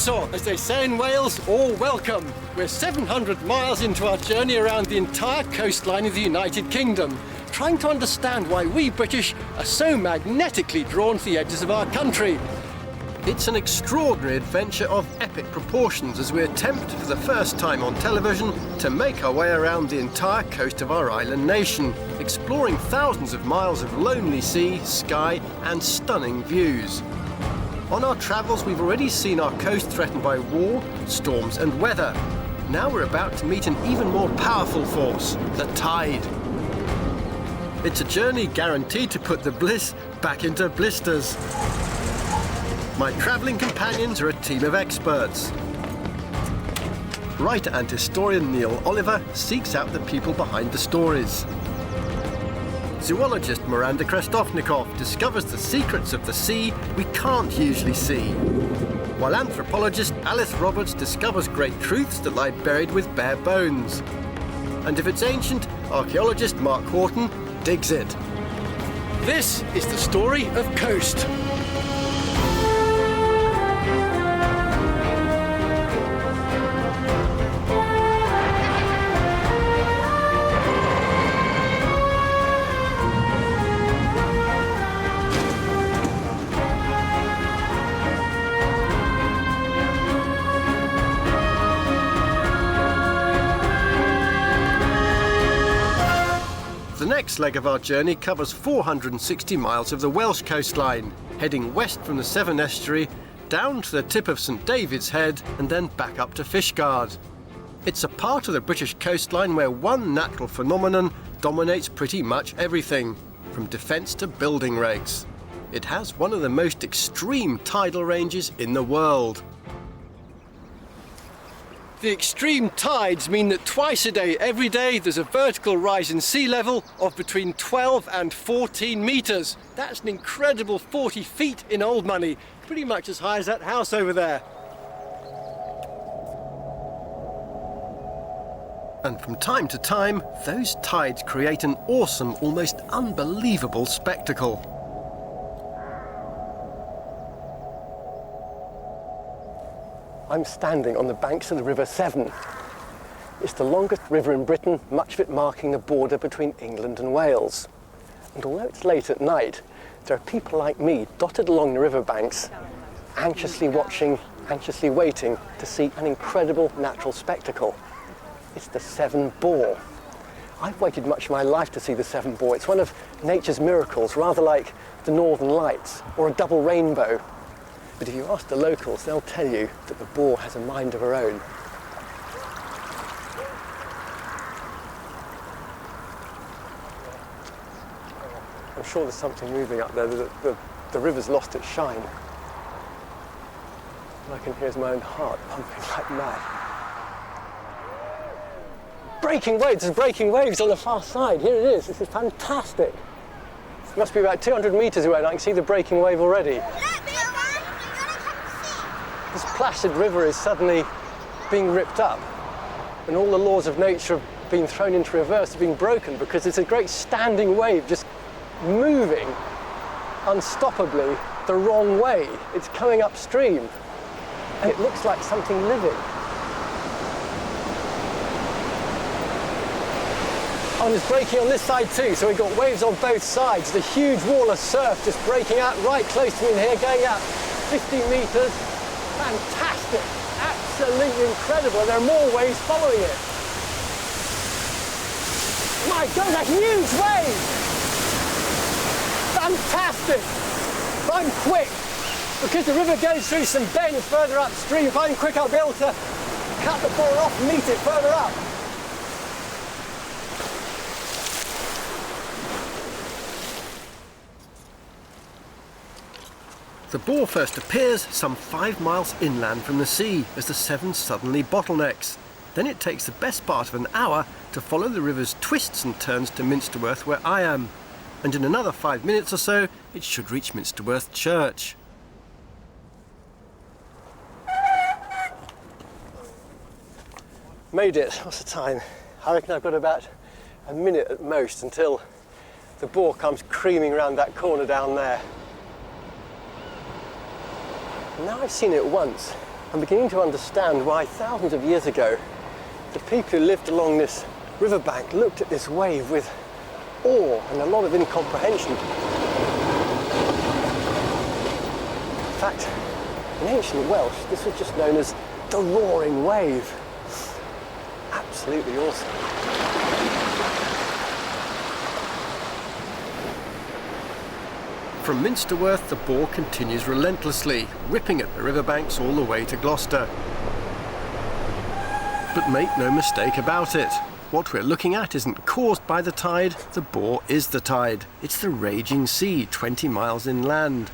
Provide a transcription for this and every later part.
Croeso, as they say in Wales, or welcome. We're 700 miles into our journey around the entire coastline of the United Kingdom, trying to understand why we British are so magnetically drawn to the edges of our country. It's an extraordinary adventure of epic proportions as we attempt for the first time on television to make our way around the entire coast of our island nation, exploring thousands of miles of lonely sea, sky and stunning views. On our travels we've already seen our coast threatened by war, storms and weather. Now we're about to meet an even more powerful force, the tide. It's a journey guaranteed to put the bliss back into blisters. My travelling companions are a team of experts. Writer and historian Neil Oliver seeks out the people behind the stories. Zoologist Miranda Krestovnikov discovers the secrets of the sea we can't usually see. While anthropologist Alice Roberts discovers great truths that lie buried with bare bones. And if it's ancient, archaeologist Mark Horton digs it. This is the story of Coast. The next leg of our journey covers 460 miles of the Welsh coastline, heading west from the Severn Estuary, down to the tip of St David's Head and then back up to Fishguard. It's a part of the British coastline where one natural phenomenon dominates pretty much everything, from defence to building regs. It has one of the most extreme tidal ranges in the world. The extreme tides mean that twice a day, every day, there's a vertical rise in sea level of between 12 and 14 metres. That's an incredible 40 feet in old money, pretty much as high as that house over there. And from time to time, those tides create an awesome, almost unbelievable spectacle. I'm standing on the banks of the River Severn. It's the longest river in Britain, much of it marking the border between England and Wales. And although it's late at night, there are people like me dotted along the riverbanks, anxiously watching, anxiously waiting to see an incredible natural spectacle. It's the Severn Boar. I've waited much of my life to see the Severn Boar. It's one of nature's miracles, rather like the Northern Lights or a double rainbow. But if you ask the locals, they'll tell you that the boar has a mind of her own. I'm sure there's something moving up there. The river's lost its shine. And I can hear my own heart pumping like mad. Breaking waves, there's breaking waves on the far side. Here it is, this is fantastic. It must be about 200 metres away and I can see the breaking wave already. This placid river is suddenly being ripped up and all the laws of nature have been thrown into reverse, have been broken because it's a great standing wave just moving unstoppably the wrong way. It's coming upstream and it looks like something living. Oh, and it's breaking on this side too, so we've got waves on both sides. The huge wall of surf just breaking out right close to me in here, going out 15 metres. Fantastic, absolutely incredible. There are more waves following it. My God, a huge wave! Fantastic! If I'm quick, because the river goes through some bends further upstream, if I'm quick I'll be able to cut the boar off and meet it further up. The boar first appears some 5 miles inland from the sea as the Severn suddenly bottlenecks. Then it takes the best part of an hour to follow the river's twists and turns to Minsterworth where I am. And in another 5 minutes or so, it should reach Minsterworth Church. Made it. What's the time? I reckon I've got about a minute at most until the boar comes creaming around that corner down there. Now I've seen it once, I'm beginning to understand why thousands of years ago the people who lived along this riverbank looked at this wave with awe and a lot of incomprehension. In fact, in ancient Welsh, this was just known as the roaring wave. Absolutely awesome. From Minsterworth, the bore continues relentlessly, ripping at the riverbanks all the way to Gloucester. But make no mistake about it. What we're looking at isn't caused by the tide, the bore is the tide. It's the raging sea 20 miles inland.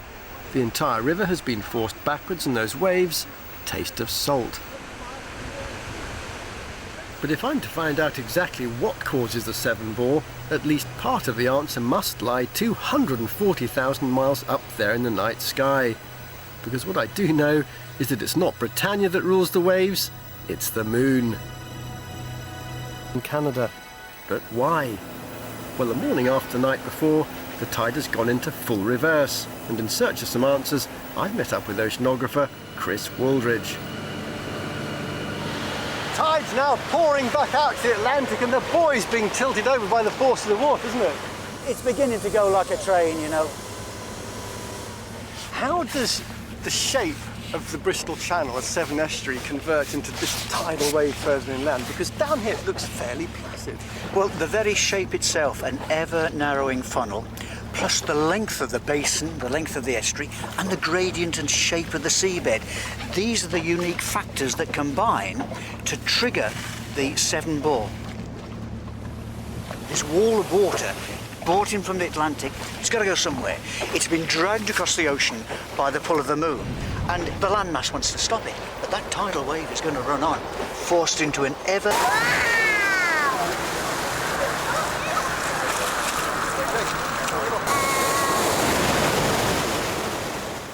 The entire river has been forced backwards and those waves taste of salt. But if I'm to find out exactly what causes the Severn bore, at least part of the answer must lie 240,000 miles up there in the night sky. Because what I do know is that it's not Britannia that rules the waves, it's the moon. In Canada. But why? Well, the morning after the night before, the tide has gone into full reverse, and in search of some answers, I've met up with oceanographer Chris Waldridge. Tide's now pouring back out to the Atlantic and the buoy's being tilted over by the force of the water, isn't it? It's beginning to go like a train, you know. How does the shape of the Bristol Channel, a Severn estuary, convert into this tidal wave further inland? Because down here it looks fairly placid. Well, the very shape itself, an ever-narrowing funnel, plus the length of the basin, the length of the estuary, and the gradient and shape of the seabed. These are the unique factors that combine to trigger the Severn bore. This wall of water, brought in from the Atlantic, it's got to go somewhere. It's been dragged across the ocean by the pull of the moon, and the landmass wants to stop it. But that tidal wave is going to run on, forced into an ever...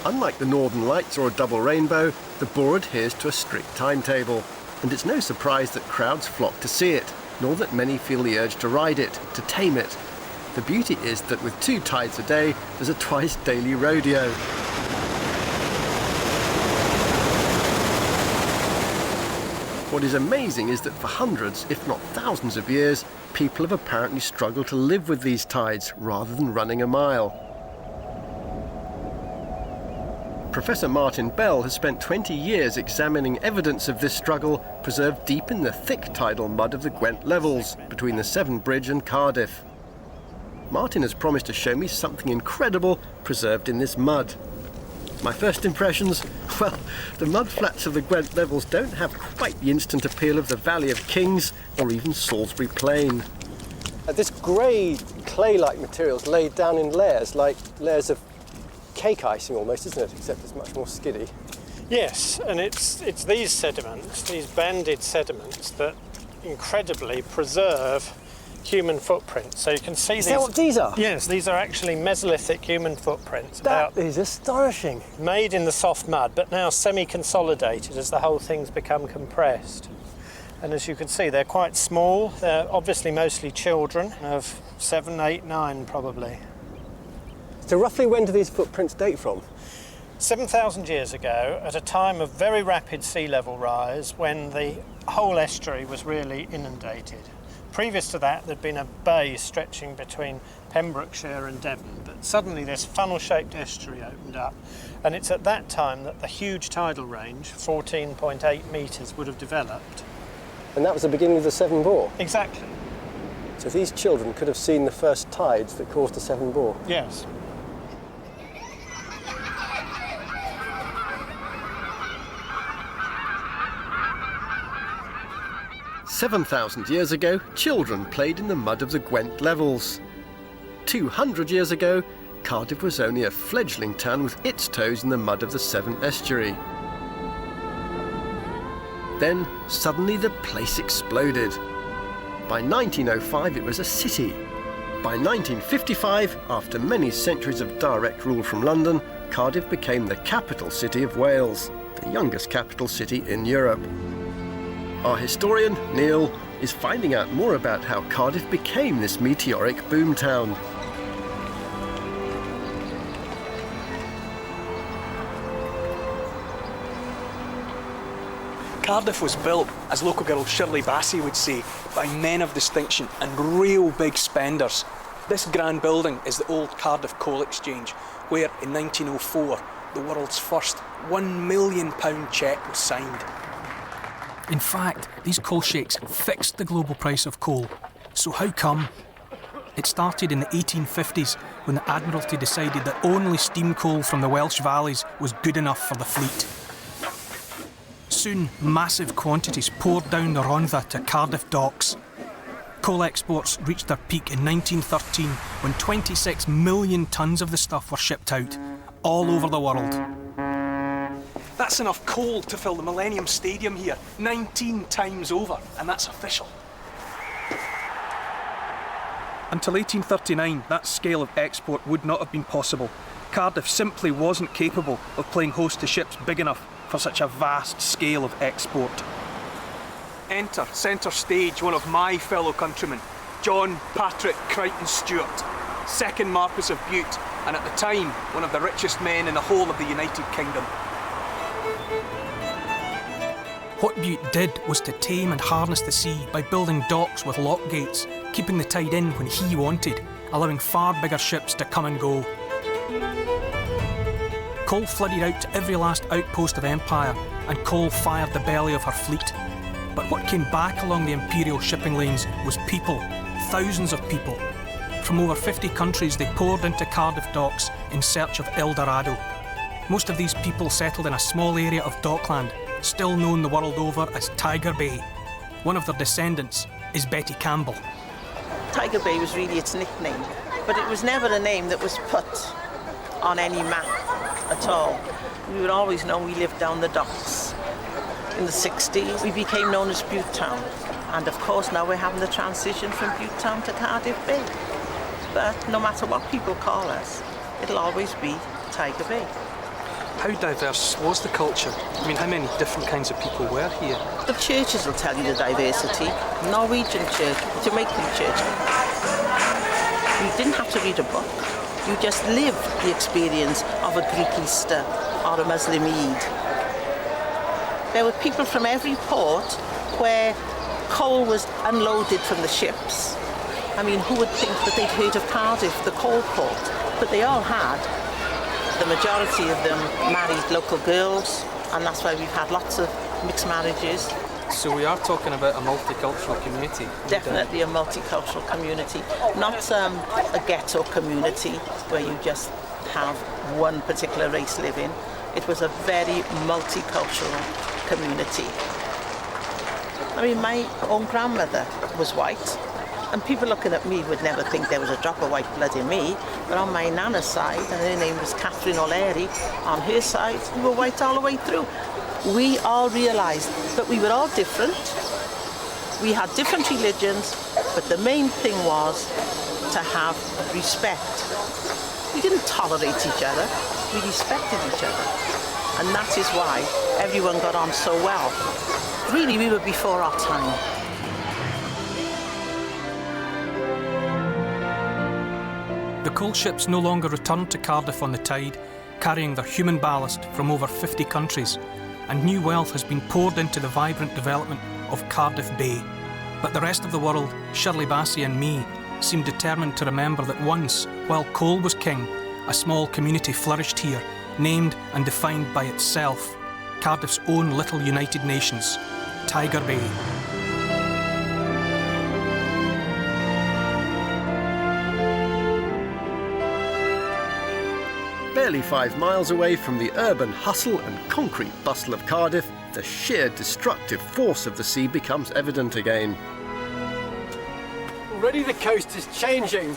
Unlike the Northern Lights or a double rainbow, the bore adheres to a strict timetable. And it's no surprise that crowds flock to see it, nor that many feel the urge to ride it, to tame it. The beauty is that with 2 tides a day, there's a twice daily rodeo. What is amazing is that for hundreds, if not thousands of years, people have apparently struggled to live with these tides rather than running a mile. Professor Martin Bell has spent 20 years examining evidence of this struggle preserved deep in the thick tidal mud of the Gwent levels between the Severn Bridge and Cardiff. Martin has promised to show me something incredible preserved in this mud. My first impressions? Well, the mud flats of the Gwent levels don't have quite the instant appeal of the Valley of Kings or even Salisbury Plain. This grey clay-like material is laid down in layers, like layers of cake icing almost, isn't it? Except it's much more skiddy. Yes, and it's these sediments, these banded sediments, that incredibly preserve human footprints. So you can see Is that what these are? Yes, these are actually Mesolithic human footprints. That is astonishing. Made in the soft mud, but now semi-consolidated as the whole thing's become compressed. And as you can see, they're quite small. They're obviously mostly children of 7, 8, 9 probably. So roughly when do these footprints date from? 7,000 years ago, at a time of very rapid sea level rise, when the whole estuary was really inundated. Previous to that, there'd been a bay stretching between Pembrokeshire and Devon, but suddenly this funnel-shaped estuary opened up, and it's at that time that the huge tidal range, 14.8 metres, would have developed. And that was the beginning of the Severn bore? Exactly. So these children could have seen the first tides that caused the Severn bore? Yes. "7,000 years ago, children played in the mud of the Gwent levels. 200 years ago, Cardiff was only a fledgling town with its toes in the mud of the Severn estuary. Then, suddenly the place exploded. By 1905, it was a city. By 1955, after many centuries of direct rule from London, Cardiff became the capital city of Wales, the youngest capital city in Europe. Our historian, Neil, is finding out more about how Cardiff became this meteoric boomtown. Cardiff was built, as local girl Shirley Bassey would say, by men of distinction and real big spenders. This grand building is the old Cardiff Coal Exchange, where in 1904 the world's first £1 million cheque was signed. In fact, these coal sheikhs fixed the global price of coal. So how come? It started in the 1850s when the Admiralty decided that only steam coal from the Welsh valleys was good enough for the fleet. Soon, massive quantities poured down the Rhondda to Cardiff docks. Coal exports reached their peak in 1913 when 26 million tonnes of the stuff were shipped out, all over the world. That's enough coal to fill the Millennium Stadium here 19 times over, and that's official. Until 1839, that scale of export would not have been possible. Cardiff simply wasn't capable of playing host to ships big enough for such a vast scale of export. Enter, centre stage, one of my fellow countrymen, John Patrick Crichton Stewart, 2nd Marquess of Bute, and at the time, one of the richest men in the whole of the United Kingdom. What Bute did was to tame and harness the sea by building docks with lock gates, keeping the tide in when he wanted, allowing far bigger ships to come and go. Coal flooded out to every last outpost of empire, and coal fired the belly of her fleet. But what came back along the imperial shipping lanes was people, thousands of people. From over 50 countries they poured into Cardiff docks in search of El Dorado. Most of these people settled in a small area of dockland, still known the world over as Tiger Bay. One of their descendants is Betty Campbell. Tiger Bay was really its nickname, but it was never a name that was put on any map at all. We would always know we lived down the docks. In the 60s, we became known as Bute Town. And of course, now we're having the transition from Bute Town to Cardiff Bay. But no matter what people call us, it'll always be Tiger Bay. How diverse was the culture? I mean, how many different kinds of people were here? The churches will tell you the diversity. Norwegian church, Jamaican church. You didn't have to read a book. You just lived the experience of a Greek Easter or a Muslim Eid. There were people from every port where coal was unloaded from the ships. I mean, who would think that they'd heard of Cardiff, the coal port? But they all had. The majority of them married local girls, and that's why we've had lots of mixed marriages. So we are talking about a multicultural community? Definitely a multicultural community, not a ghetto community where you just have one particular race living. It was a very multicultural community. I mean, my own grandmother was white, and people looking at me would never think there was a drop of white blood in me. But on my nana's side, and her name was Catherine O'Leary, on her side, we were white all the way through. We all realised that we were all different. We had different religions, but the main thing was to have respect. We didn't tolerate each other, we respected each other. And that is why everyone got on so well. Really, we were before our time. The coal ships no longer returned to Cardiff on the tide, carrying their human ballast from over 50 countries, and new wealth has been poured into the vibrant development of Cardiff Bay. But the rest of the world, Shirley Bassey and me, seem determined to remember that once, while coal was king, a small community flourished here, named and defined by itself, Cardiff's own little United Nations, Tiger Bay. Barely 5 miles away from the urban hustle and concrete bustle of Cardiff, the sheer destructive force of the sea becomes evident again. Already the coast is changing.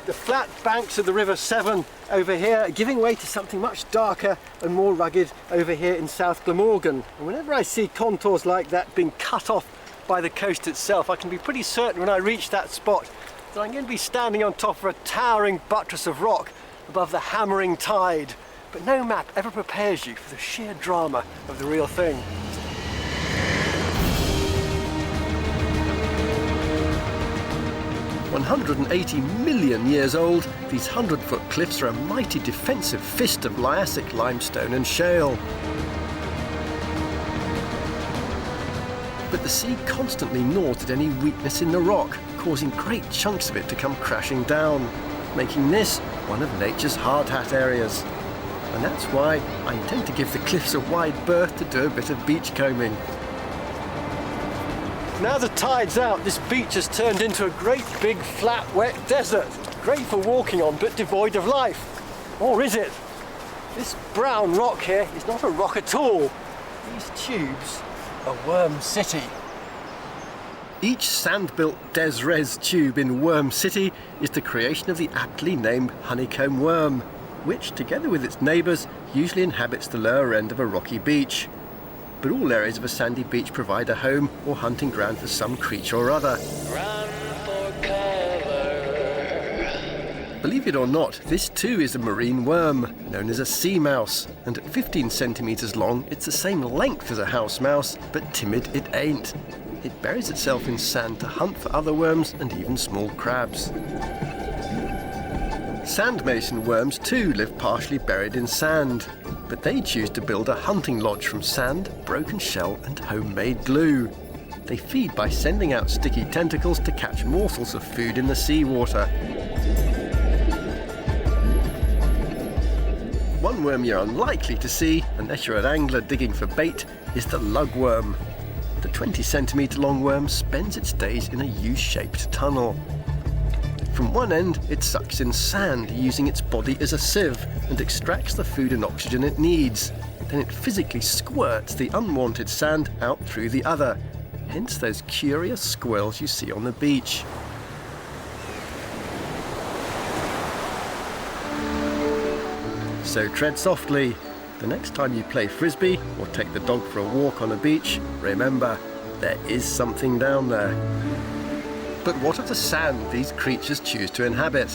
The flat banks of the River Severn over here are giving way to something much darker and more rugged over here in South Glamorgan. And whenever I see contours like that being cut off by the coast itself, I can be pretty certain when I reach that spot that I'm going to be standing on top of a towering buttress of rock above the hammering tide. But no map ever prepares you for the sheer drama of the real thing. "180 million years old, these 100-foot cliffs are a mighty defensive fist of Liassic limestone and shale. But the sea constantly gnaws at any weakness in the rock, causing great chunks of it to come crashing down, making this one of nature's hard hat areas. And that's why I intend to give the cliffs a wide berth to do a bit of beach combing. Now the tide's out, this beach has turned into a great big flat wet desert. Great for walking on, but devoid of life. Or is it? This brown rock here is not a rock at all. These tubes are Worm City. Each sand-built Des-Res tube in Worm City is the creation of the aptly named honeycomb worm, which, together with its neighbours, usually inhabits the lower end of a rocky beach. But all areas of a sandy beach provide a home or hunting ground for some creature or other. Run for cover. Believe it or not, this too is a marine worm, known as a sea mouse, and at 15 centimetres long, it's the same length as a house mouse, but timid it ain't. It buries itself in sand to hunt for other worms and even small crabs. Sand mason worms too live partially buried in sand, but they choose to build a hunting lodge from sand, broken shell and homemade glue. They feed by sending out sticky tentacles to catch morsels of food in the seawater. One worm you're unlikely to see, unless you're an angler digging for bait, is the lugworm. The 20-centimetre long worm spends its days in a U-shaped tunnel. From one end, it sucks in sand, using its body as a sieve, and extracts the food and oxygen it needs. Then it physically squirts the unwanted sand out through the other, hence those curious squirrels you see on the beach. So tread softly. The next time you play frisbee or take the dog for a walk on a beach, remember, there is something down there. But what of the sand these creatures choose to inhabit?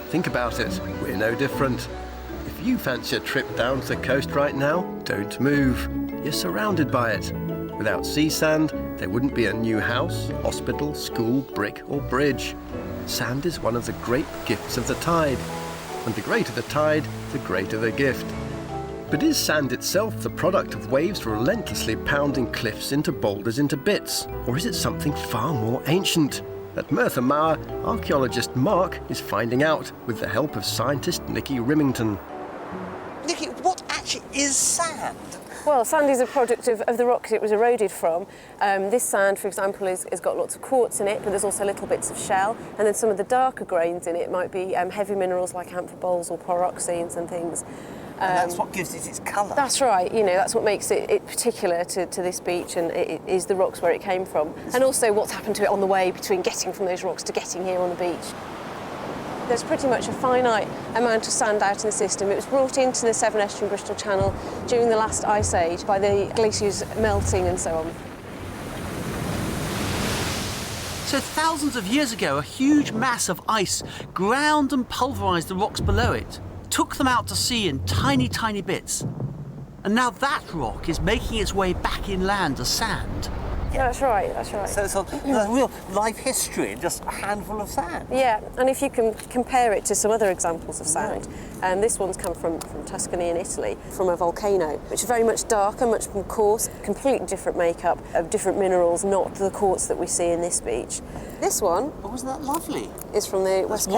Think about it, we're no different. If you fancy a trip down to the coast right now, don't move. You're surrounded by it. Without sea sand, there wouldn't be a new house, hospital, school, brick or bridge. Sand is one of the great gifts of the tide. And the greater the tide, the greater the gift. But is sand itself the product of waves relentlessly pounding cliffs into boulders into bits? Or is it something far more ancient? At Merthyr Mawr, archaeologist Mark is finding out with the help of scientist Nikki Rimington. Nikki, what actually is sand? Well, sand is a product of the rocks it was eroded from. This sand, for example, has got lots of quartz in it, but there's also little bits of shell, and then some of the darker grains in it might be heavy minerals like amphiboles or pyroxenes and things. And that's what gives it its colour. That's right, you know, that's what makes it particular to this beach, and it is the rocks where it came from. And also what's happened to it on the way between getting from those rocks to getting here on the beach. There's pretty much a finite amount of sand out in the system. It was brought into the Severn Estuary and Bristol Channel during the last ice age by the glaciers melting and so on. So thousands of years ago, a huge mass of ice ground and pulverised the rocks below it, took them out to sea in tiny, tiny bits. And now that rock is making its way back inland as sand. Yeah, that's right, that's right. So it's a real life history in just a handful of sand. Yeah, and if you can compare it to some other examples of sand, this one's come from Tuscany in Italy, from a volcano, which is very much darker, much more coarse, completely different makeup of different minerals, not the quartz that we see in this beach. This one... Oh, wasn't that lovely? ...is from the west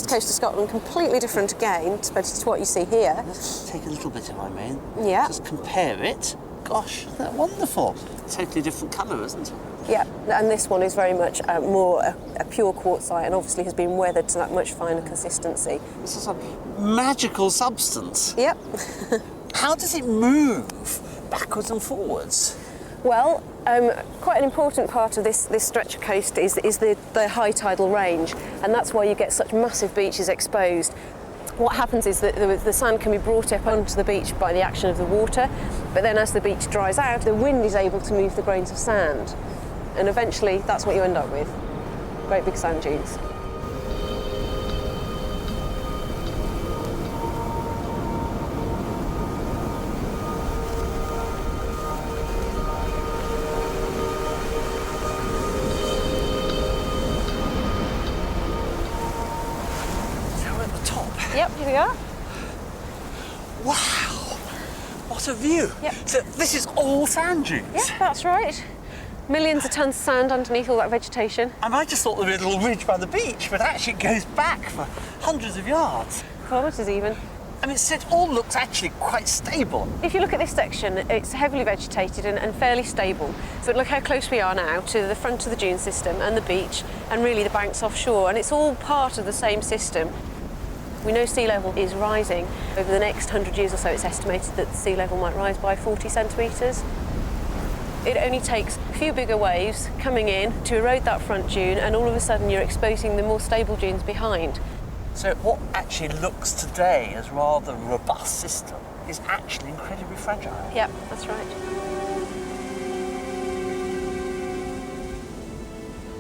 coast of Scotland, completely different again to what you see here. Let's take a little bit, if I may. Yeah. Just compare it. Gosh, isn't that wonderful? Totally different colour, isn't it? Yeah, and this one is very much more a pure quartzite and obviously has been weathered to that much finer consistency. This is a magical substance. Yep. How does it move backwards and forwards? Well, quite an important part of this stretch of coast is the high tidal range, and that's why you get such massive beaches exposed. What happens is that the sand can be brought up onto the beach by the action of the water, but then as the beach dries out, the wind is able to move the grains of sand. And eventually, that's what you end up with. Great big sand dunes. Yep, here we are. Wow! What a view! Yep. So this is all sand dunes? Yep, that's right. Millions of tons of sand underneath all that vegetation. And I just thought there was a little ridge by the beach, but actually it goes back for hundreds of yards. Kilometres even. I mean, it all looks actually quite stable. If you look at this section, it's heavily vegetated and fairly stable. But look how close we are now to the front of the dune system and the beach and really the banks offshore, and it's all part of the same system. We know sea level is rising. Over the next 100 years or so, it's estimated that the sea level might rise by 40 centimetres. It only takes a few bigger waves coming in to erode that front dune, and all of a sudden you're exposing the more stable dunes behind. So what actually looks today as rather a robust system is actually incredibly fragile. Yep, that's right.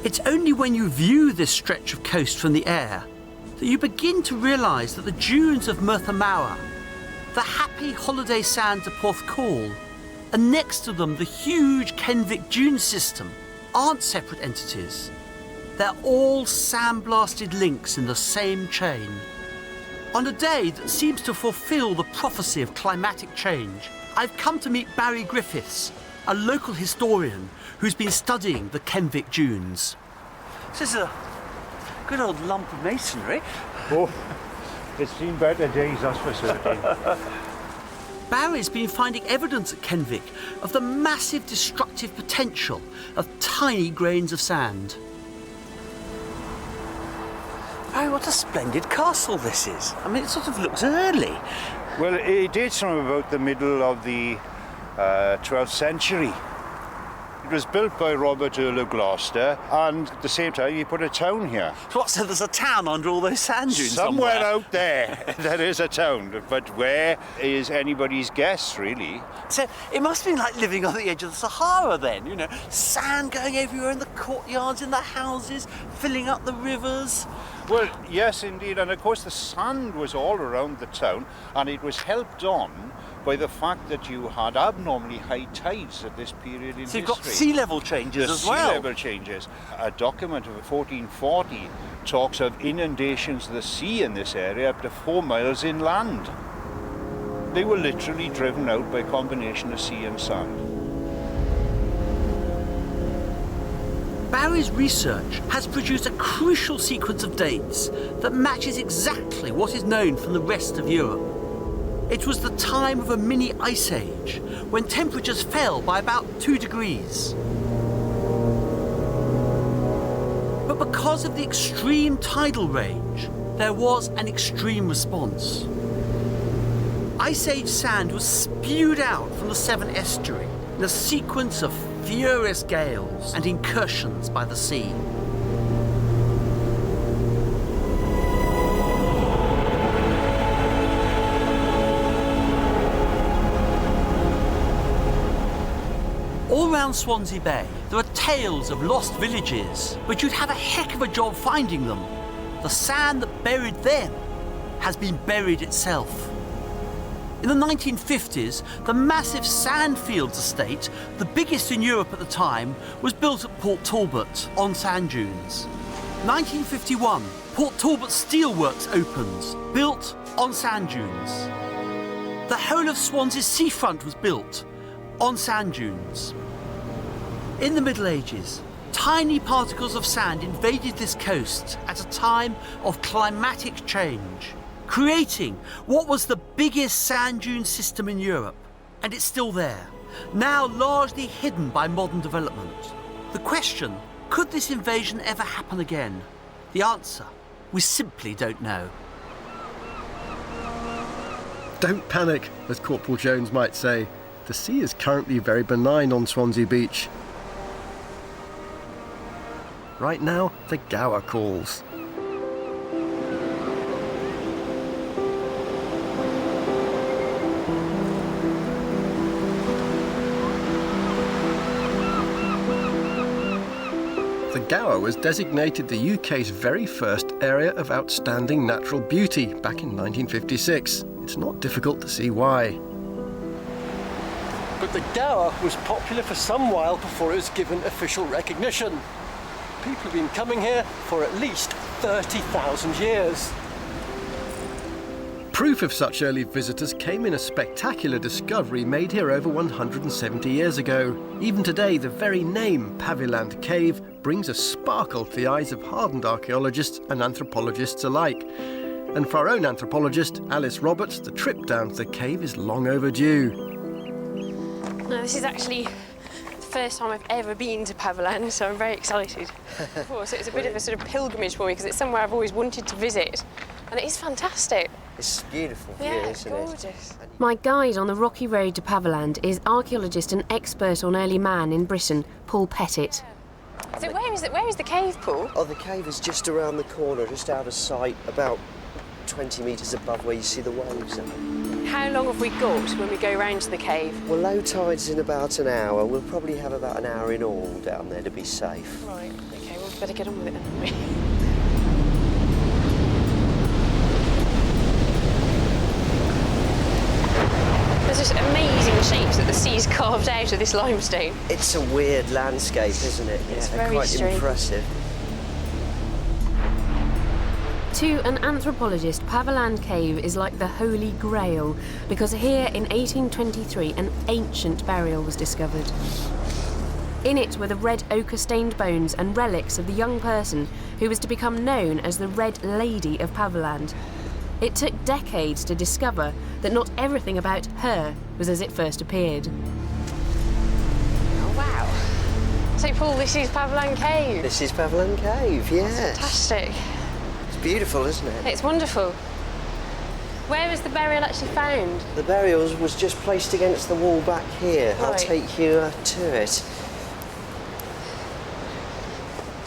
It's only when you view this stretch of coast from the air that you begin to realise that the dunes of Merthyr Mawr, the happy holiday sands of Porthcawl, and next to them the huge Kenvic dune system aren't separate entities. They're all sandblasted links in the same chain. On a day that seems to fulfil the prophecy of climatic change, I've come to meet Barry Griffiths, a local historian who's been studying the Kenvic dunes. This is a good old lump of masonry. Oh, it's seen better days, that's for certain. Barry's been finding evidence at Kenvic of the massive destructive potential of tiny grains of sand. Oh, what a splendid castle this is. I mean, it sort of looks early. Well, it dates from about the middle of the 12th century. It was built by Robert Earl of Gloucester, and at the same time he put a town here. What, so there's a town under all those sand dunes Somewhere out there, there is a town, but where is anybody's guess, really? So it must have been like living on the edge of the Sahara then, you know, sand going everywhere in the courtyards, in the houses, filling up the rivers. Well, yes, indeed, and of course the sand was all around the town, and it was helped on by the fact that you had abnormally high tides at this period in history. So you've got sea level changes as well. Sea level changes. A document of 1440 talks of inundations of the sea in this area up to 4 miles inland. They were literally driven out by a combination of sea and sand. Barry's research has produced a crucial sequence of dates that matches exactly what is known from the rest of Europe. It was the time of a mini ice age, when temperatures fell by about 2 degrees. But because of the extreme tidal range, there was an extreme response. Ice age sand was spewed out from the Severn estuary in a sequence of furious gales and incursions by the sea. All around Swansea Bay, there are tales of lost villages, but you'd have a heck of a job finding them. The sand that buried them has been buried itself. In the 1950s, the massive Sandfields estate, the biggest in Europe at the time, was built at Port Talbot on sand dunes. 1951, Port Talbot Steelworks opens, built on sand dunes. The whole of Swansea's seafront was built on sand dunes. In the Middle Ages, tiny particles of sand invaded this coast at a time of climatic change, creating what was the biggest sand dune system in Europe. And it's still there, now largely hidden by modern development. The question, could this invasion ever happen again? The answer, we simply don't know. Don't panic, as Corporal Jones might say. The sea is currently very benign on Swansea Beach. Right now, the Gower calls. The Gower was designated the UK's very first area of outstanding natural beauty back in 1956. It's not difficult to see why. But the Gower was popular for some while before it was given official recognition. People have been coming here for at least 30,000 years. Proof of such early visitors came in a spectacular discovery made here over 170 years ago. Even today, the very name Paviland Cave brings a sparkle to the eyes of hardened archaeologists and anthropologists alike. And for our own anthropologist, Alice Roberts, the trip down to the cave is long overdue. No, this is actually the first time I've ever been to Paviland, so I'm very excited. So it's a bit of a sort of pilgrimage for me because it's somewhere I've always wanted to visit, and it is fantastic. It's beautiful view, Yeah, isn't gorgeous. it? My guide on the rocky road to Paviland is archaeologist and expert on early man in Britain, Paul Pettit. So where is the cave, Paul? Oh, the cave is just around the corner, just out of sight, about 20 metres above where you see the waves. How long have we got when we go round to the cave? Well, low tide's in about an hour. We'll probably have about an hour in all down there to be safe. Right, OK, well, better get on with it then. There's just amazing shapes that the sea's carved out of this limestone. It's a weird landscape, isn't it? It's Yeah, very quite strange. impressive. To an anthropologist, Paviland Cave is like the Holy Grail because here in 1823 an ancient burial was discovered. In it were the red ochre-stained bones and relics of the young person who was to become known as the Red Lady of Paviland. It took decades to discover that not everything about her was as it first appeared. Oh, wow. So, Paul, this is Paviland Cave. This is Paviland Cave, yes. Fantastic. It's beautiful, isn't it? It's wonderful. Where was the burial actually found? The burial was just placed against the wall back here. I'll Right. take you to it.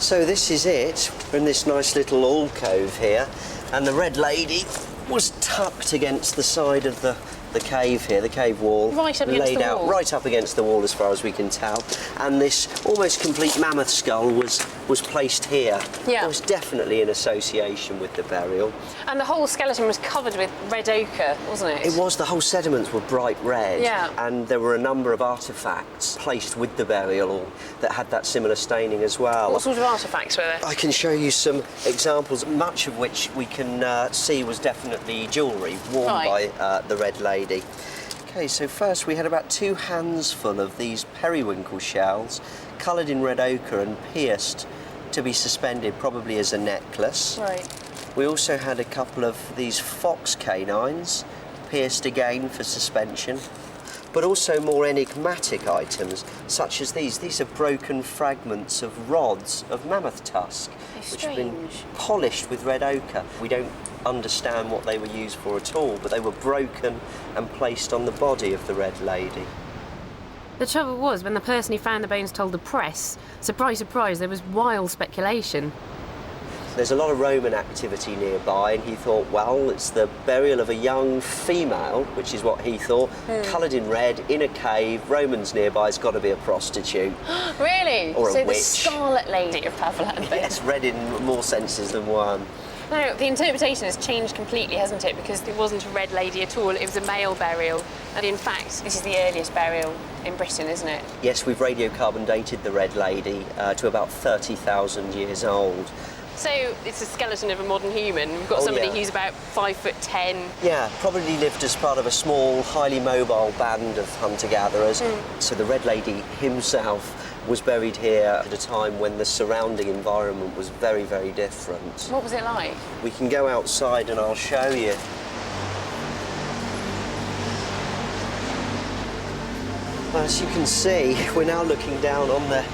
So this is it. We're in this nice little alcove here, and the Red Lady was tucked against the side of the cave here, the cave wall. Right up against laid the out wall. right up against the wall as far as we can tell. And this almost complete mammoth skull was placed here. Yeah. It was definitely in association with the burial. And the whole skeleton was covered with red ochre, wasn't it? It was, the whole sediments were bright red. Yeah. And there were a number of artefacts placed with the burial that had that similar staining as well. What sort of artefacts were there? I can show you some examples, much of which we can see was definitely jewellery worn Right. by the Red Lady. Okay, so first we had about 2 hands full of these periwinkle shells, coloured in red ochre and pierced to be suspended, probably as a necklace. Right. We also had a couple of these fox canines, pierced again for suspension, but also more enigmatic items, such as these. These are broken fragments of rods of mammoth tusk, which have been Strange. polished with red ochre. We don't understand what they were used for at all, but they were broken and placed on the body of the Red Lady. The trouble was, when the person who found the bones told the press, surprise, surprise, there was wild speculation. There's a lot of Roman activity nearby, and he thought, well, it's the burial of a young female, which is what he thought, coloured in red, in a cave, Romans nearby, it's got to be a prostitute. Really? Or a so the witch. Scarlet Lady of Paviland. Yes, red in more senses than one. No, the interpretation has changed completely, hasn't it? Because it wasn't a red lady at all, it was a male burial. And in fact, this is the earliest burial in Britain, isn't it? Yes, we've radiocarbon dated the Red Lady to about 30,000 years old. So it's a skeleton of a modern human. We've got somebody yeah. who's about 5'10". Yeah, probably lived as part of a small, highly mobile band of hunter-gatherers. So the Red Lady himself was buried here at a time when the surrounding environment was very, very different. What was it like? We can go outside and I'll show you. Well, as you can see, we're now looking down on the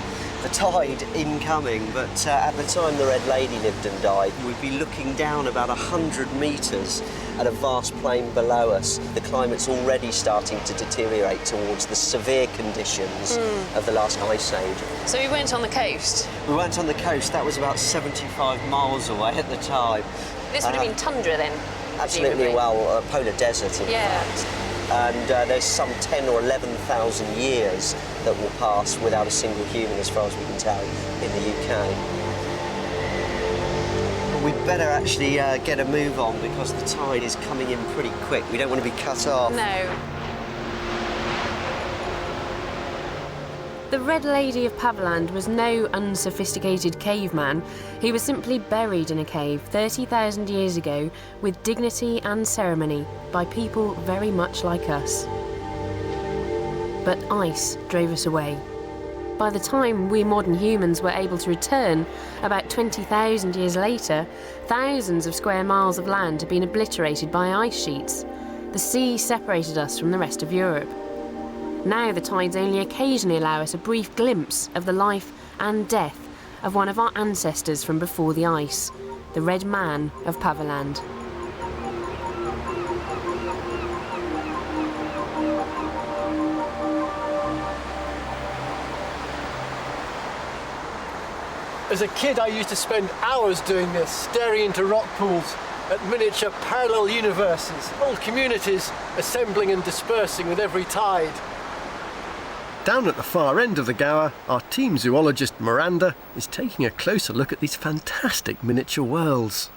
tide incoming, but at the time the Red Lady lived and died, we'd be looking down about 100 metres at a vast plain below us. The climate's already starting to deteriorate towards the severe conditions of the last ice age. So we went on the coast. We went on the coast, that was about 75 miles away at the time. This would have been tundra then? Absolutely, presumably. well, polar desert in Yeah. fact. And there's some 10 or 11,000 years that will pass without a single human, as far as we can tell, in the UK. We'd better actually get a move on because the tide is coming in pretty quick. We don't want to be cut off. No. The Red Lady of Paviland was no unsophisticated caveman. He was simply buried in a cave 30,000 years ago with dignity and ceremony by people very much like us. But ice drove us away. By the time we modern humans were able to return, about 20,000 years later, thousands of square miles of land had been obliterated by ice sheets. The sea separated us from the rest of Europe. Now the tides only occasionally allow us a brief glimpse of the life and death of one of our ancestors from before the ice, the Red Man of Paviland. As a kid, I used to spend hours doing this, staring into rock pools at miniature parallel universes, whole communities assembling and dispersing with every tide. Down at the far end of the Gower, our team zoologist Miranda is taking a closer look at these fantastic miniature worlds.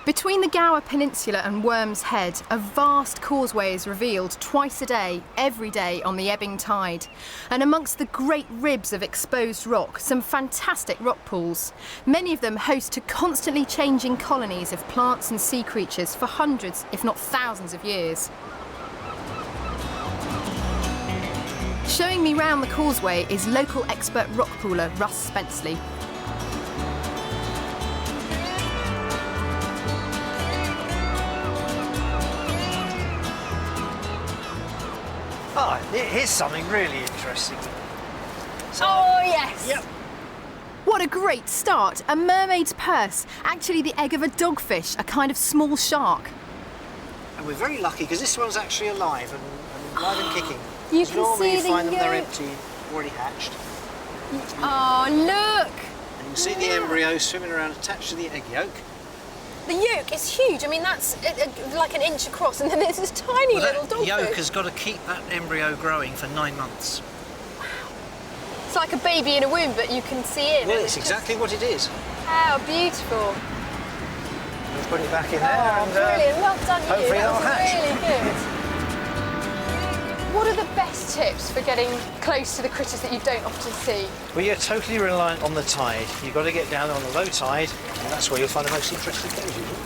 Between the Gower Peninsula and Worm's Head, a vast causeway is revealed twice a day, every day on the ebbing tide. And amongst the great ribs of exposed rock, some fantastic rock pools. Many of them host to constantly changing colonies of plants and sea creatures for hundreds, if not thousands of years. Showing me round the causeway is local expert rock pooler Russ Spenceley. Oh, here's something really interesting. Oh, yes! Yep. What a great start! A mermaid's purse, actually the egg of a dogfish, a kind of small shark. And we're very lucky because this one's actually alive and alive and kicking. You can normally see the find them, they're yolk. empty, already hatched. Oh, look! And you can see the embryo swimming around attached to the egg yolk. The yolk is huge. I mean, that's like an inch across, and then there's this tiny little That dogfish. yolk has got to keep that embryo growing for 9 months. It's like a baby in a womb, but you can see in. Well, and it's just- exactly what it is. How beautiful. We'll put it back in there. Oh, and, brilliant. Well done, you. hopefully That they'll was hatch. really good. What are the best tips for getting close to the critters that you don't often see? Well, you're totally reliant on the tide. You've got to get down on the low tide, and that's where you'll find the most interesting things usually.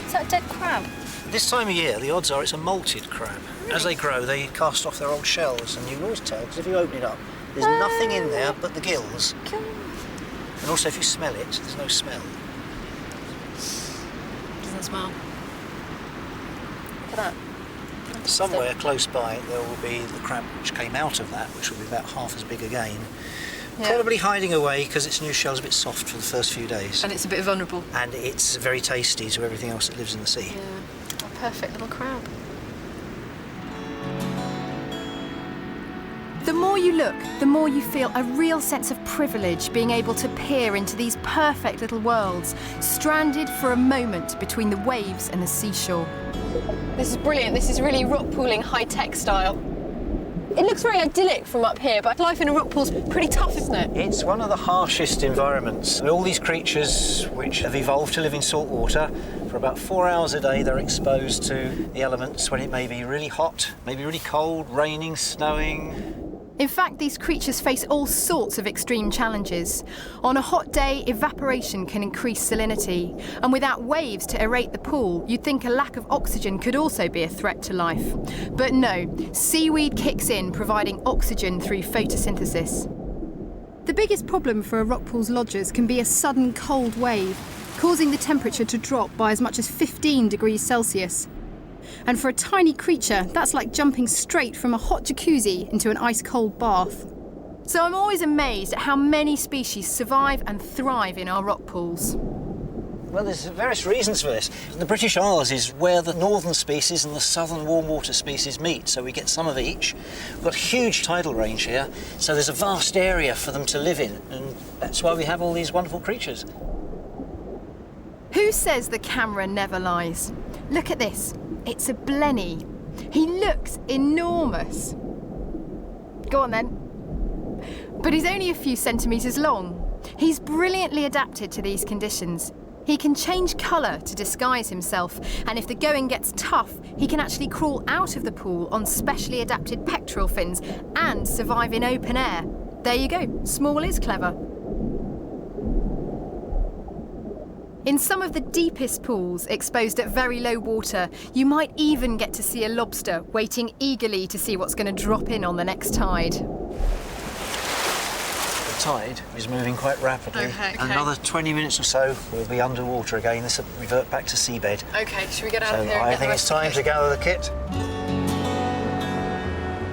Is that a dead crab? This time of year, the odds are it's a molted crab. As they grow, they cast off their old shells, and you can always tell, because if you open it up, there's nothing in there but the gills. And also, if you smell it, there's no smell. Doesn't smell. Look at that. Somewhere close by, there will be the crab which came out of that, which will be about half as big again. Yeah. Probably hiding away because its new shell's a bit soft for the first few days. And it's a bit vulnerable. And it's very tasty to everything else that lives in the sea. Yeah. A perfect little crab. The more you look, the more you feel a real sense of privilege being able to peer into these perfect little worlds, stranded for a moment between the waves and the seashore. This is brilliant. This is really rock pooling high-tech style. It looks very idyllic from up here, but life in a rock pool's pretty tough, isn't it? It's one of the harshest environments. All these creatures which have evolved to live in salt water, for about 4 hours a day they're exposed to the elements when it may be really hot, maybe really cold, raining, snowing. In fact, these creatures face all sorts of extreme challenges. On a hot day, evaporation can increase salinity, and without waves to aerate the pool, you'd think a lack of oxygen could also be a threat to life. But no, seaweed kicks in, providing oxygen through photosynthesis. The biggest problem for a rock pool's lodgers can be a sudden cold wave, causing the temperature to drop by as much as 15 degrees Celsius. And for a tiny creature, that's like jumping straight from a hot jacuzzi into an ice-cold bath. So I'm always amazed at how many species survive and thrive in our rock pools. Well, there's various reasons for this. The British Isles is where the northern species and the southern warm water species meet, so we get some of each. We've got a huge tidal range here, so there's a vast area for them to live in, and that's why we have all these wonderful creatures. Who says the camera never lies? Look at this. It's a blenny. He looks enormous. Go on then. But he's only a few centimetres long. He's brilliantly adapted to these conditions. He can change colour to disguise himself, and if the going gets tough, he can actually crawl out of the pool on specially adapted pectoral fins and survive in open air. There you go, small is clever. In some of the deepest pools, exposed at very low water, you might even get to see a lobster waiting eagerly to see what's going to drop in on the next tide. The tide is moving quite rapidly. Okay. Another 20 minutes or so, we'll be underwater again. This will revert back to seabed. OK, should we get out So of here and I get the think rest it's of the time to kit? gather the kit.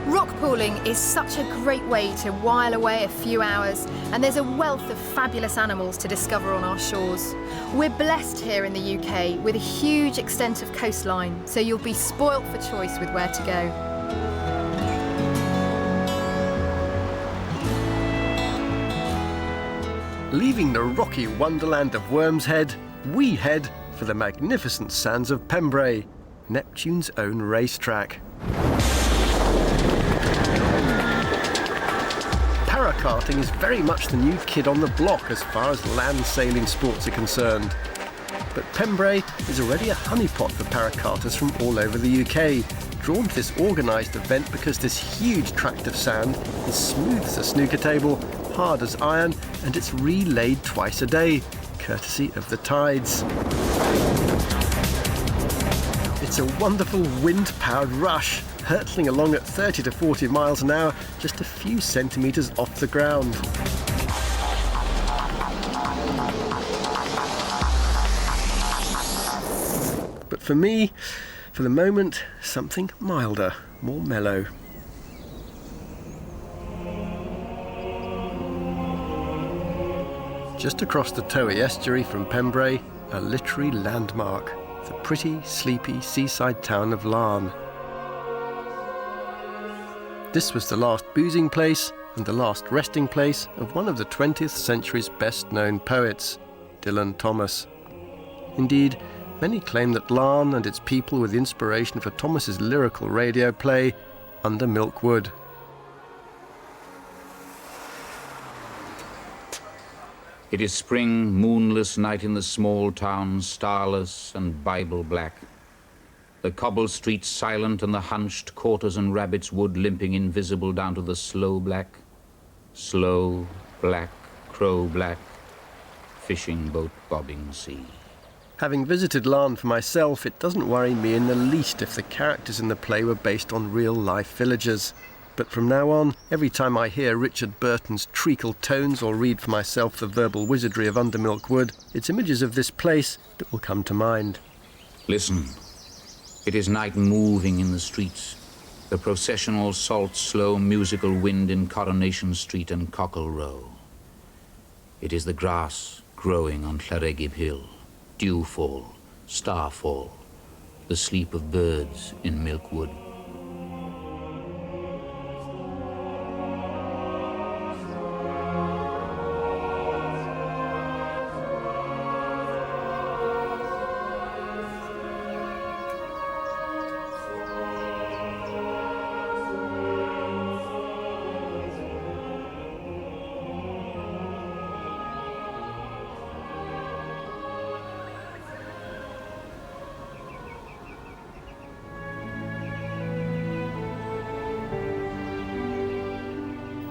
Rock pooling is such a great way to while away a few hours, and there's a wealth of fabulous animals to discover on our shores. We're blessed here in the UK with a huge extent of coastline, so you'll be spoilt for choice with where to go. Leaving the rocky wonderland of Worm's Head, we head for the magnificent sands of Pembrey, Neptune's own racetrack. Parakarting is very much the new kid on the block as far as land sailing sports are concerned. But Pembrey is already a honeypot for parakarters from all over the UK, drawn to this organised event because this huge tract of sand is smooth as a snooker table, hard as iron, and it's relayed twice a day, courtesy of the tides. It's a wonderful wind-powered rush, hurtling along at 30 to 40 miles an hour, just a few centimetres off the ground. But for me, for the moment, something milder, more mellow. Just across the Towy estuary from Pembrey, a literary landmark, the pretty, sleepy seaside town of Larne. This was the last boozing place and the last resting place of one of the 20th century's best-known poets, Dylan Thomas. Indeed, many claim that Larne and its people were the inspiration for Thomas's lyrical radio play, Under Milk Wood. It is spring, moonless night in the small town, starless and Bible black. The cobble streets silent and the hunched quarters and rabbit's wood limping invisible down to the slow black, crow black, fishing boat bobbing sea. Having visited Larne for myself, it doesn't worry me in the least if the characters in the play were based on real-life villagers. But from now on, every time I hear Richard Burton's treacle tones or read for myself the verbal wizardry of Under Milk Wood, it's images of this place that will come to mind. Listen, it is night moving in the streets, the processional salt, slow, musical wind in Coronation Street and Cockle Row. It is the grass growing on Llaregib Hill, dewfall, starfall, the sleep of birds in Milkwood.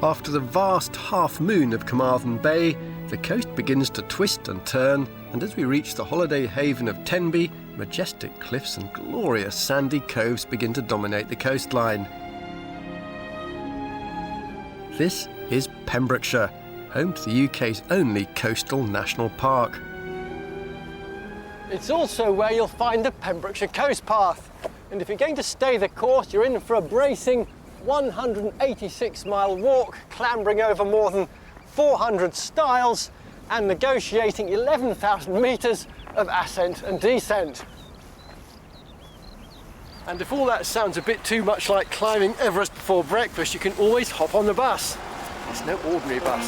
After the vast half-moon of Carmarthen Bay, the coast begins to twist and turn, and as we reach the holiday haven of Tenby, majestic cliffs and glorious sandy coves begin to dominate the coastline. This is Pembrokeshire, home to the UK's only coastal national park. It's also where you'll find the Pembrokeshire Coast Path. And if you're going to stay the course, you're in for a bracing 186-mile walk, clambering over more than 400 stiles and negotiating 11,000 metres of ascent and descent. And if all that sounds a bit too much like climbing Everest before breakfast, you can always hop on the bus. It's no ordinary bus.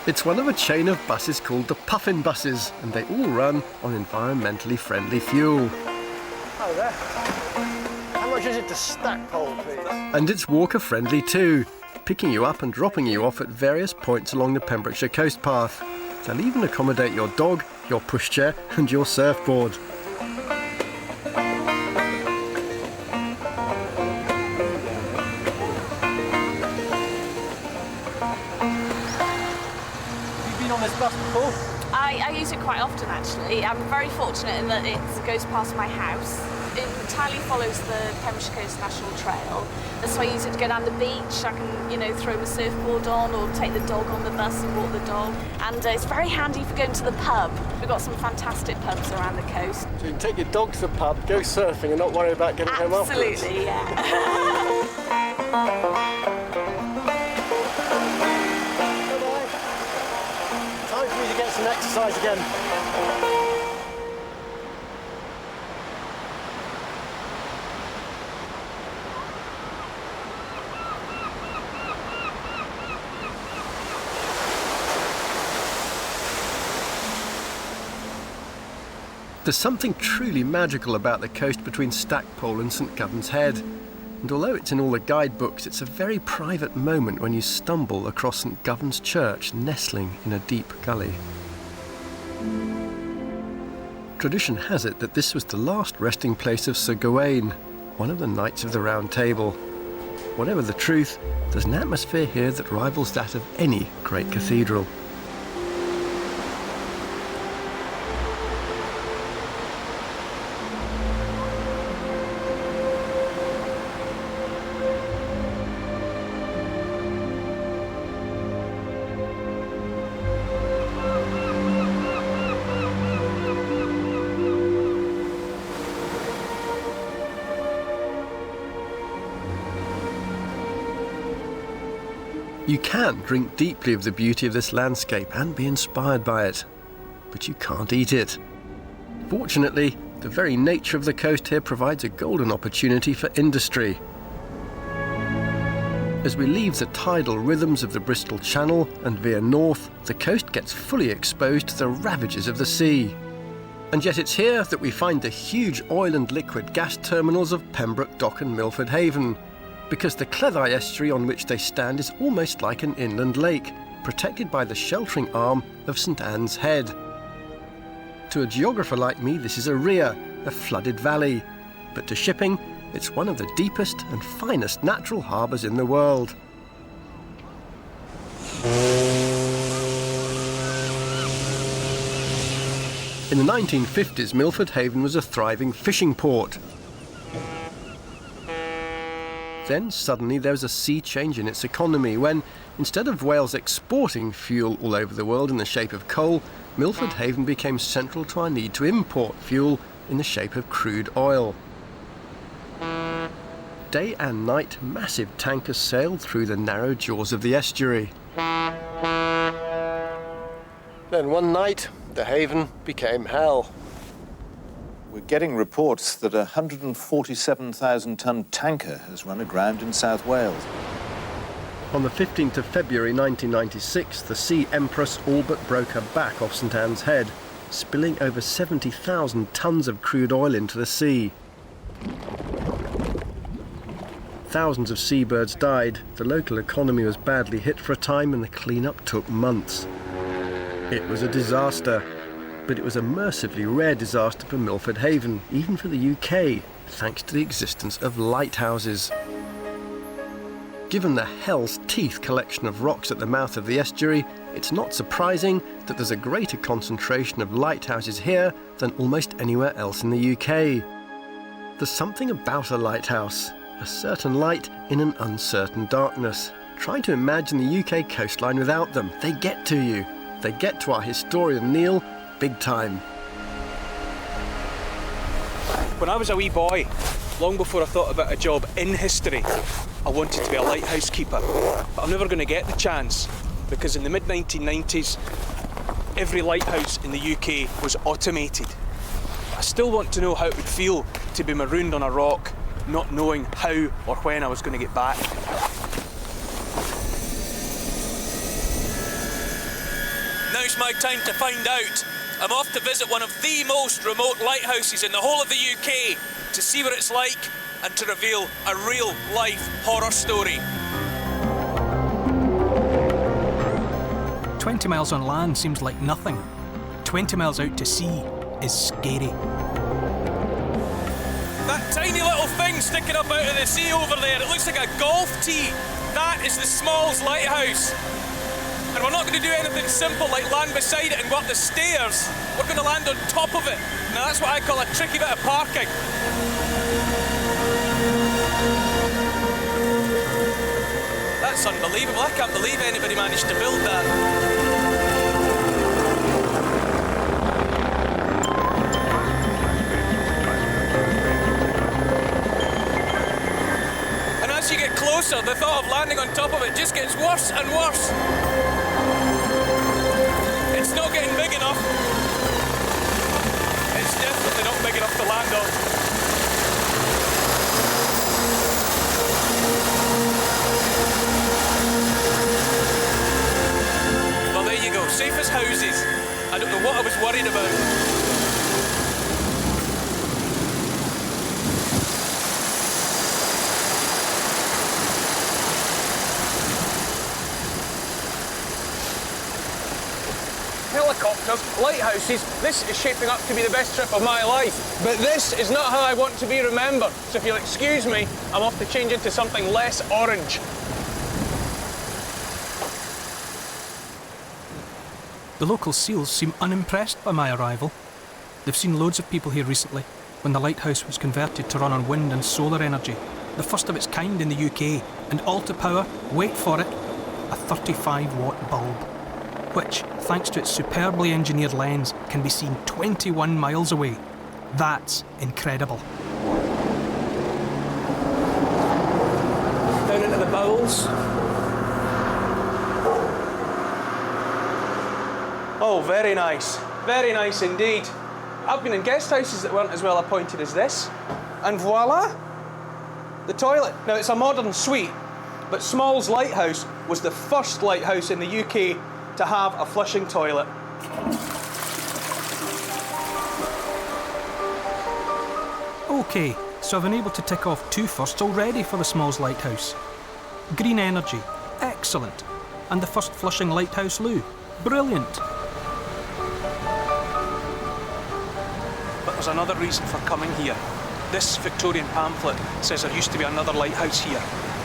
It's one of a chain of buses called the Puffin buses, and they all run on environmentally friendly fuel. Hi there. How much is it to Stackpole, please? And it's walker friendly too, picking you up and dropping you off at various points along the Pembrokeshire coast path. They'll even accommodate your dog, your pushchair and your surfboard. I use it quite often, actually. I'm very fortunate in that it goes past my house. It entirely follows the Pembrokeshire Coast National Trail. That's why I use it to go down the beach. I can, you know, throw my surfboard on or take the dog on the bus and walk the dog. And it's very handy for going to the pub. We've got some fantastic pubs around the coast. So you can take your dog to the pub, go surfing and not worry about getting home afterwards. Absolutely, yeah. Time for me to get some exercise again. There's something truly magical about the coast between Stackpole and St Govan's Head. And although it's in all the guidebooks, it's a very private moment when you stumble across St Govan's Church nestling in a deep gully. Tradition has it that this was the last resting place of Sir Gawain, one of the Knights of the Round Table. Whatever the truth, there's an atmosphere here that rivals that of any great cathedral. You can drink deeply of the beauty of this landscape and be inspired by it, but you can't eat it. Fortunately, the very nature of the coast here provides a golden opportunity for industry. As we leave the tidal rhythms of the Bristol Channel and veer north, the coast gets fully exposed to the ravages of the sea. And yet it's here that we find the huge oil and liquid gas terminals of Pembroke Dock and Milford Haven, because the Cleddau estuary on which they stand is almost like an inland lake, protected by the sheltering arm of St Anne's Head. To a geographer like me, this is a ria, a flooded valley, but to shipping, it's one of the deepest and finest natural harbours in the world. In the 1950s, Milford Haven was a thriving fishing port. Then suddenly there was a sea change in its economy when, instead of Wales exporting fuel all over the world in the shape of coal, Milford Haven became central to our need to import fuel in the shape of crude oil. Day and night, massive tankers sailed through the narrow jaws of the estuary. Then one night, the haven became hell. We're getting reports that a 147,000-ton tanker has run aground in South Wales. On the 15th of February 1996, the Sea Empress all but broke her back off St Anne's Head, spilling over 70,000 tons of crude oil into the sea. Thousands of seabirds died, the local economy was badly hit for a time, and the clean-up took months. It was a disaster. But it was a mercifully rare disaster for Milford Haven, even for the UK, thanks to the existence of lighthouses. Given the Hell's Teeth collection of rocks at the mouth of the estuary, it's not surprising that there's a greater concentration of lighthouses here than almost anywhere else in the UK. There's something about a lighthouse, a certain light in an uncertain darkness. Try to imagine the UK coastline without them. They get to you. They get to our historian Neil big time. When I was a wee boy, long before I thought about a job in history, I wanted to be a lighthouse keeper. But I'm never going to get the chance, because in the mid-1990s, every lighthouse in the UK was automated. I still want to know how it would feel to be marooned on a rock, not knowing how or when I was going to get back. Now's my time to find out. I'm off to visit one of the most remote lighthouses in the whole of the UK to see what it's like and to reveal a real-life horror story. 20 miles on land seems like nothing. 20 miles out to sea is scary. That tiny little thing sticking up out of the sea over there, it looks like a golf tee. That is the Smalls Lighthouse. And we're not going to do anything simple like land beside it and go up the stairs. We're going to land on top of it. Now that's what I call a tricky bit of parking. That's unbelievable. I can't believe anybody managed to build that. As you get closer, the thought of landing on top of it just gets worse and worse. It's not getting big enough. It's definitely not big enough to land on. Well, there you go, safe as houses. I don't know what I was worried about. Helicopters, lighthouses, this is shaping up to be the best trip of my life. But this is not how I want to be remembered. So if you'll excuse me, I'm off to change into something less orange. The local seals seem unimpressed by my arrival. They've seen loads of people here recently, when the lighthouse was converted to run on wind and solar energy, the first of its kind in the UK, and all to power, wait for it, a 35-watt bulb, which, thanks to its superbly engineered lens, can be seen 21 miles away. That's incredible. Down into the bowels. Oh, very nice. Very nice indeed. I've been in guest houses that weren't as well appointed as this. And voila! The toilet. Now, it's a modern suite, but Smalls Lighthouse was the first lighthouse in the UK to have a flushing toilet. OK, so I've been able to tick off 2 firsts already for the Smalls Lighthouse. Green energy, excellent. And the first flushing lighthouse loo, brilliant. But there's another reason for coming here. This Victorian pamphlet says there used to be another lighthouse here,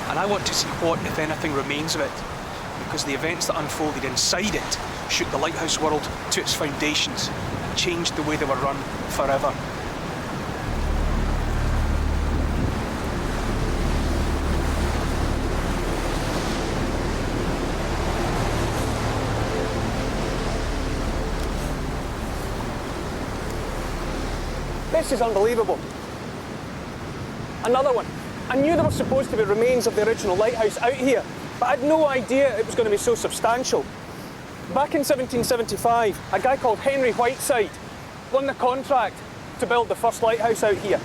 and I want to see what, if anything, remains of it. Because the events that unfolded inside it shook the lighthouse world to its foundations and changed the way they were run forever. This is unbelievable. Another one. I knew there were supposed to be remains of the original lighthouse out here, but I had no idea it was going to be so substantial. Back in 1775, a guy called Henry Whiteside won the contract to build the first lighthouse out here.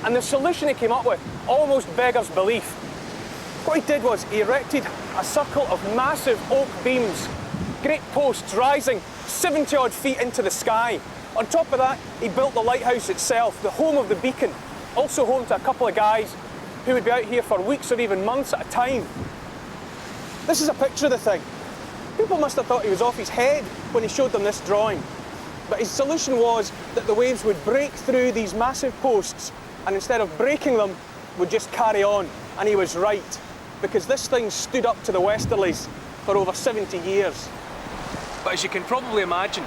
And the solution he came up with almost beggars belief. What he did was he erected a circle of massive oak beams, great posts rising 70-odd feet into the sky. On top of that, he built the lighthouse itself, the home of the beacon, also home to a couple of guys who would be out here for weeks or even months at a time. This is a picture of the thing. People must have thought he was off his head when he showed them this drawing. But his solution was that the waves would break through these massive posts, and instead of breaking them, would just carry on. And he was right, because this thing stood up to the westerlies for over 70 years. But as you can probably imagine,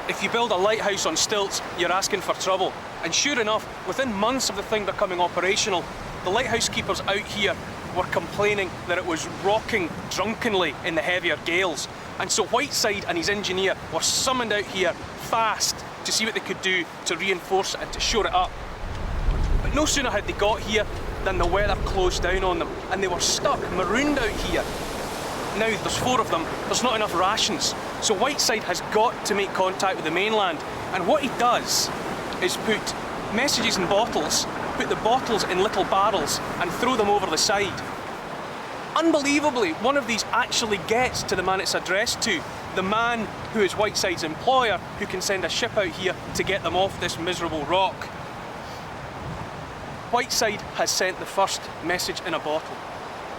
if you build a lighthouse on stilts, you're asking for trouble. And sure enough, within months of the thing becoming operational, the lighthouse keepers out here were complaining that it was rocking drunkenly in the heavier gales. And so Whiteside and his engineer were summoned out here fast to see what they could do to reinforce it and to shore it up. But no sooner had they got here than the weather closed down on them, and they were stuck, marooned out here. Now there's 4 of them, there's not enough rations. So Whiteside has got to make contact with the mainland. And what he does is put messages in bottles, put the bottles in little barrels and throw them over the side. Unbelievably, one of these actually gets to the man it's addressed to, the man who is Whiteside's employer, who can send a ship out here to get them off this miserable rock. Whiteside has sent the first message in a bottle.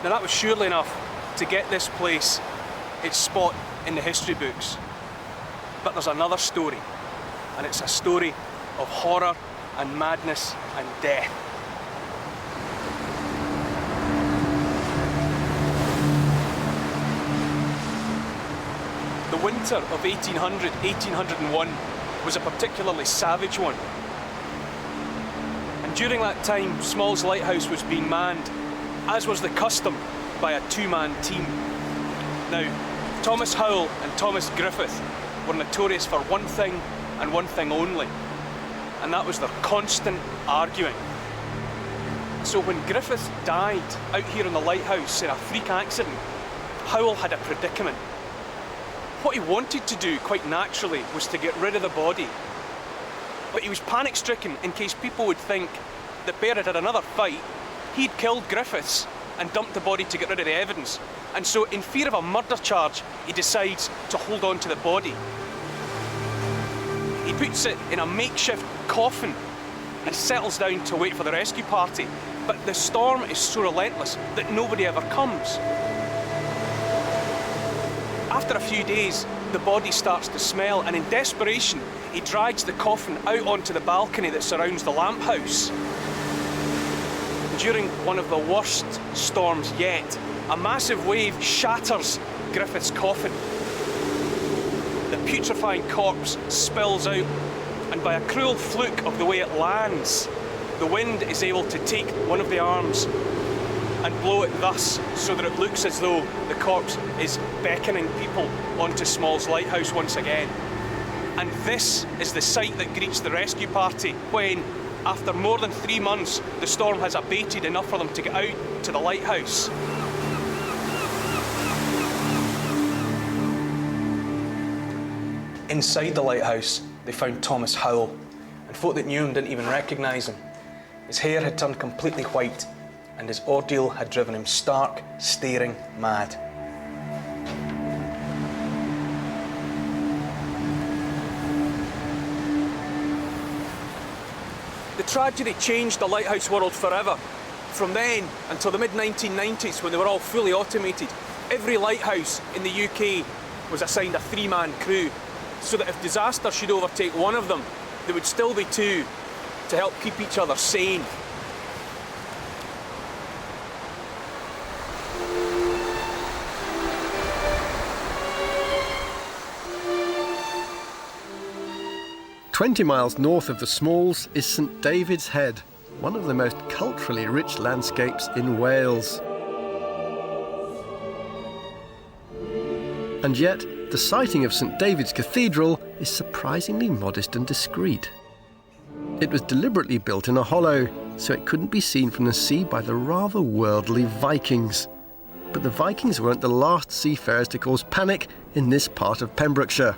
Now that was surely enough to get this place its spot in the history books. But there's another story, and it's a story of horror and madness and death. The winter of 1800-1801 was a particularly savage one. And during that time, Small's lighthouse was being manned, as was the custom, by a two-man team. Now, Thomas Howell and Thomas Griffith were notorious for one thing and one thing only, and that was their constant arguing. So when Griffith died out here in the lighthouse in a freak accident, Howell had a predicament. What he wanted to do, quite naturally, was to get rid of the body. But he was panic-stricken in case people would think that Bear had had another fight, he'd killed Griffiths and dumped the body to get rid of the evidence. And so, in fear of a murder charge, he decides to hold on to the body. He puts it in a makeshift coffin and settles down to wait for the rescue party. But the storm is so relentless that nobody ever comes. After a few days, the body starts to smell, and in desperation, he drags the coffin out onto the balcony that surrounds the lamp house. During one of the worst storms yet, a massive wave shatters Griffith's coffin. The putrefying corpse spills out, and by a cruel fluke of the way it lands, the wind is able to take one of the arms and blow it thus, so that it looks as though the corpse is beckoning people onto Small's lighthouse once again. And this is the sight that greets the rescue party when, after more than 3 months, the storm has abated enough for them to get out to the lighthouse. Inside the lighthouse, they found Thomas Howell, and folk that knew him didn't even recognise him. His hair had turned completely white, and his ordeal had driven him stark, staring mad. The tragedy changed the lighthouse world forever. From then until the mid-1990s, when they were all fully automated, every lighthouse in the UK was assigned a 3-man crew, so that if disaster should overtake one of them, there would still be 2 to help keep each other sane. "20 miles north of the Smalls is St David's Head, one of the most culturally rich landscapes in Wales. And yet, the siting of St David's Cathedral is surprisingly modest and discreet. It was deliberately built in a hollow, so it couldn't be seen from the sea by the rather worldly Vikings. But the Vikings weren't the last seafarers to cause panic in this part of Pembrokeshire.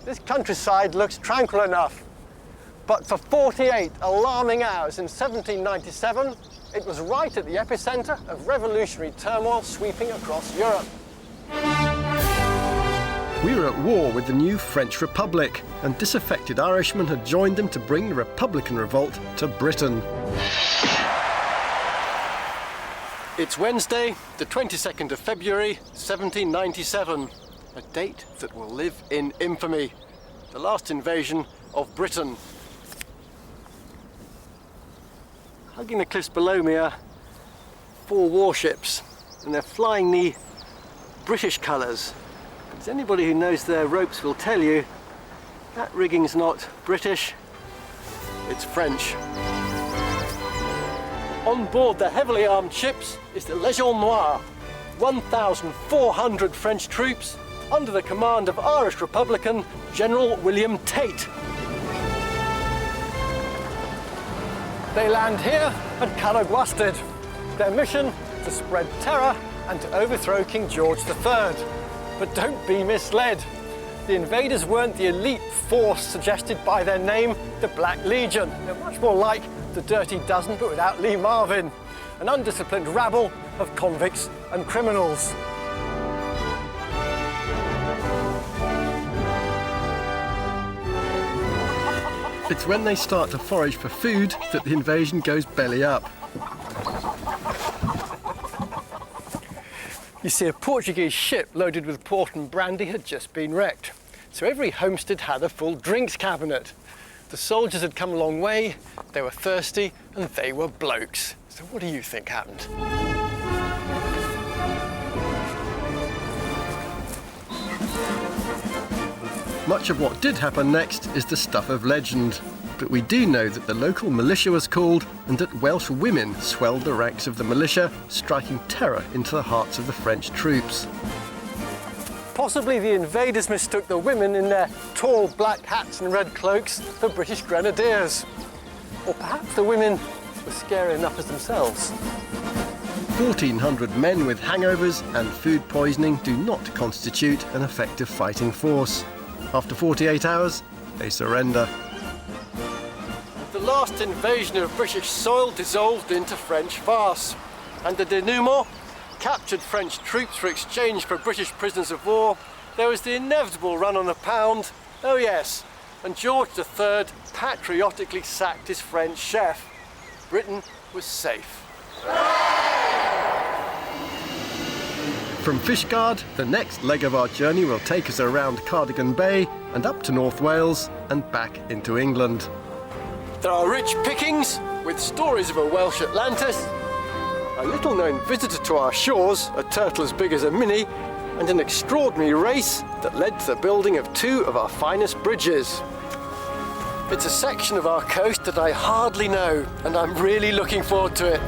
This countryside looks tranquil enough, but for 48 alarming hours in 1797, it was right at the epicentre of revolutionary turmoil sweeping across Europe. We were at war with the new French Republic, and disaffected Irishmen had joined them to bring the Republican revolt to Britain. It's Wednesday, the 22nd of February, 1797. A date that will live in infamy. The last invasion of Britain. Hugging the cliffs below me are 4 warships, and they're flying the British colours. As anybody who knows their ropes will tell you, that rigging's not British, it's French. On board the heavily armed ships is the Légion Noire, 1,400 French troops, under the command of Irish Republican General William Tate. They land here at Cardigan. Their mission, to spread terror and to overthrow King George III. But don't be misled. The invaders weren't the elite force suggested by their name, the Black Legion. They're much more like the Dirty Dozen, but without Lee Marvin, an undisciplined rabble of convicts and criminals. It's when they start to forage for food that the invasion goes belly up. You see, a Portuguese ship loaded with port and brandy had just been wrecked. So every homestead had a full drinks cabinet. The soldiers had come a long way, they were thirsty, and they were blokes. So what do you think happened? Much of what did happen next is the stuff of legend. But we do know that the local militia was called and that Welsh women swelled the ranks of the militia, striking terror into the hearts of the French troops. Possibly the invaders mistook the women in their tall black hats and red cloaks for British grenadiers. Or perhaps the women were scary enough as themselves. 1,400 men with hangovers and food poisoning do not constitute an effective fighting force. After 48 hours, they surrender. The last invasion of British soil dissolved into French farce, and the denouement, captured French troops for exchange for British prisoners of war. There was the inevitable run on the pound, oh yes, and George III patriotically sacked his French chef. Britain was safe. From Fishguard, the next leg of our journey will take us around Cardigan Bay and up to North Wales and back into England. There are rich pickings with stories of a Welsh Atlantis, a little-known visitor to our shores, a turtle as big as a mini, and an extraordinary race that led to the building of two of our finest bridges. It's a section of our coast that I hardly know, and I'm really looking forward to it.